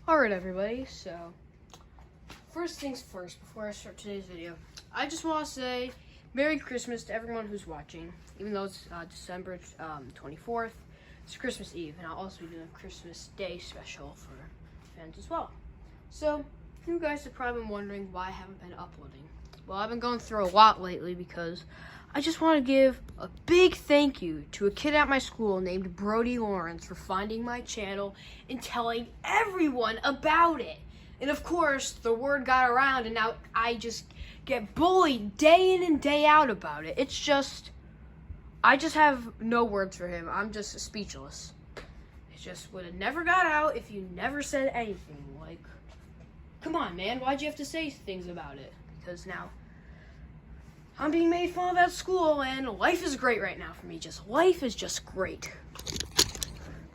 Alright everybody, so first things first, before I start today's video, I just want to say Merry Christmas to everyone who's watching. Even though it's December 24th, it's Christmas Eve, and I'll also be doing a Christmas Day special for fans as well. So, you guys have probably been wondering why I haven't been uploading. Well, I've been going through a lot lately because I just want to give a big thank you to a kid at my school named Brody Lawrence for finding my channel and telling everyone about it. And of course, the word got around and now I just get bullied day in and day out about it. I just have no words for him. I'm just speechless. It just would have never got out if you never said anything. Like, come on, man, why'd you have to say things about it? Because now I'm being made fun of at school, and life is great right now for me. Life is just great.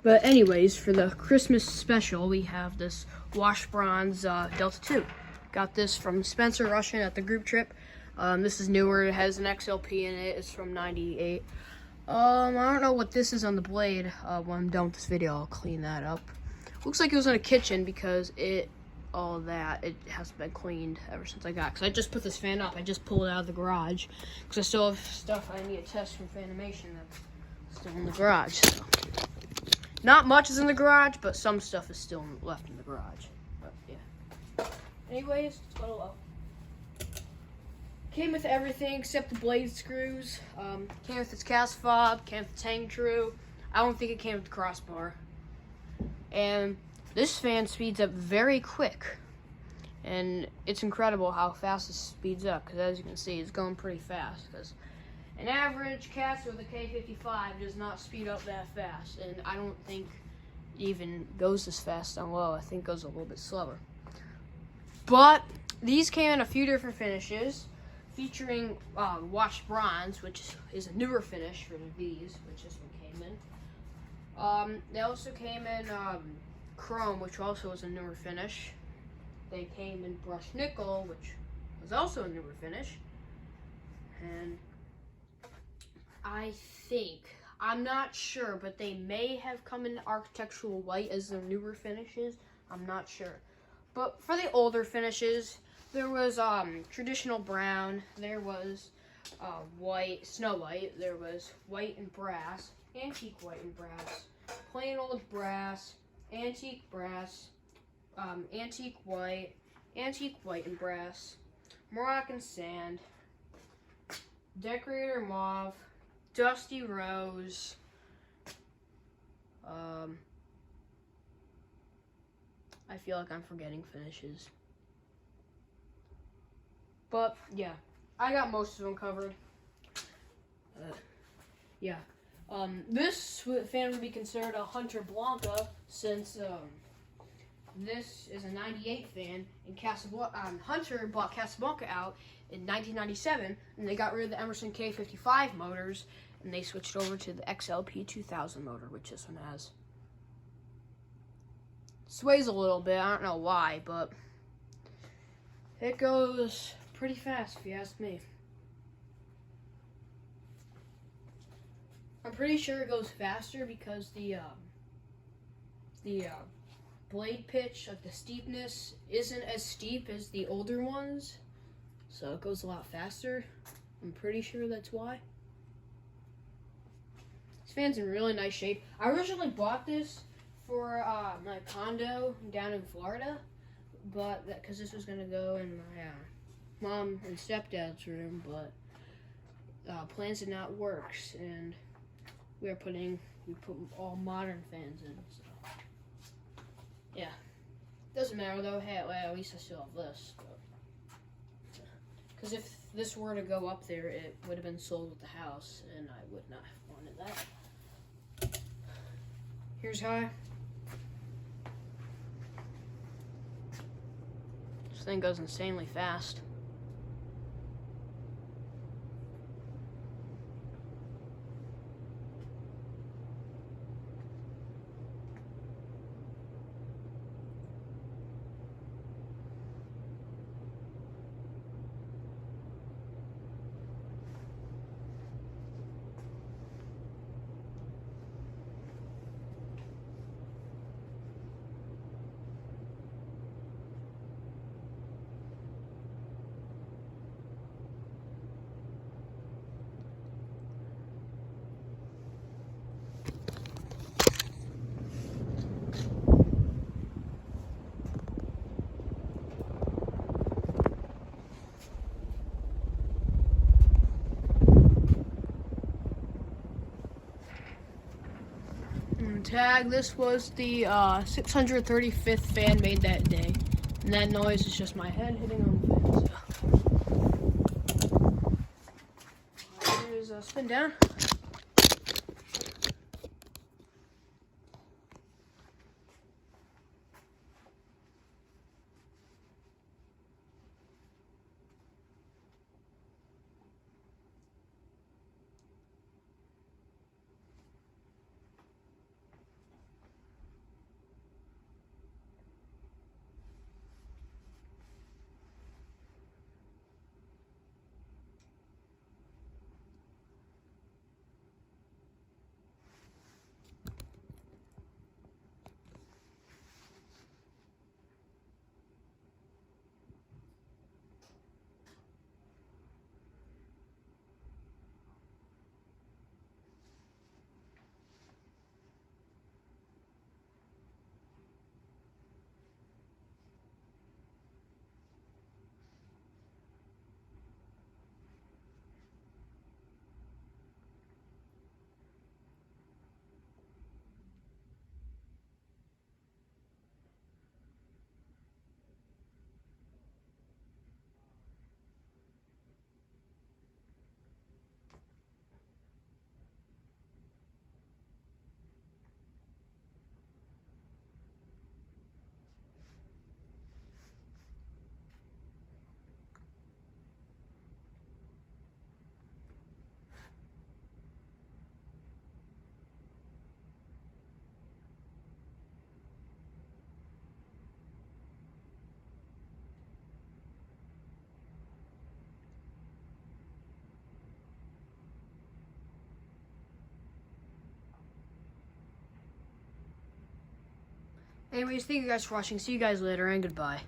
But anyways, for the Christmas special, we have this Wash Bronze Delta 2. Got this from Spencer Russian at the group trip. This is newer. It has an XLP in it. It's from '98. I don't know what this is on the blade. When I'm done with this video, I'll clean that up. Looks like it was in a kitchen because it hasn't been cleaned ever since I got it. Because I just put this fan up. I just pulled it out of the garage because I still have stuff I need to test from Fanimation that's still in the garage. So. Not much is in the garage, but some stuff is still left in the garage. But yeah. Anyways, let's go low. Came with everything except the blade screws. Came with its cast fob. Came with the tang true. I don't think it came with the crossbar. And this fan speeds up very quick, and it's incredible how fast it speeds up, because as you can see, it's going pretty fast, because an average cast with a K55 does not speed up that fast, and I don't think it even goes this fast on low. I think it goes a little bit slower. But these came in a few different finishes, featuring Wash Bronze, which is a newer finish for these, which this one came in. They also came in Chrome, which also was a newer finish. They came in Brushed Nickel, which was also a newer finish. And I'm not sure, but they may have come in Architectural White as their newer finishes. I'm not sure. But for the older finishes, there was traditional brown, there was white, snow white, there was white and brass, antique white and brass, plain old brass, antique brass, antique white and brass, Moroccan sand, decorator mauve, dusty rose, I feel like I'm forgetting finishes. But yeah, I got most of them covered. Yeah. This fan would be considered a Hunter Blanca, since this is a '98 fan, and Hunter bought Casablanca out in 1997, and they got rid of the Emerson K55 motors, and they switched over to the XLP 2000 motor, which this one has. Sways a little bit, I don't know why, but it goes pretty fast if you ask me. I'm pretty sure it goes faster because the blade pitch, like the steepness, isn't as steep as the older ones, so it goes a lot faster. I'm pretty sure that's why. This fan's in really nice shape. I originally bought this for my condo down in Florida, but because this was gonna go in my mom and stepdad's room, but plans did not work, and we put all modern fans in, so yeah. Doesn't matter though. Hey, well, at least I still have this. Because if this were to go up there, it would have been sold with the house, and I would not have wanted that. Here's how this thing goes insanely fast. tag. This was the 635th fan made that day. And that noise is just my head hitting on the fan. So. Here's a spin down. Anyways, thank you guys for watching. See you guys later, and goodbye.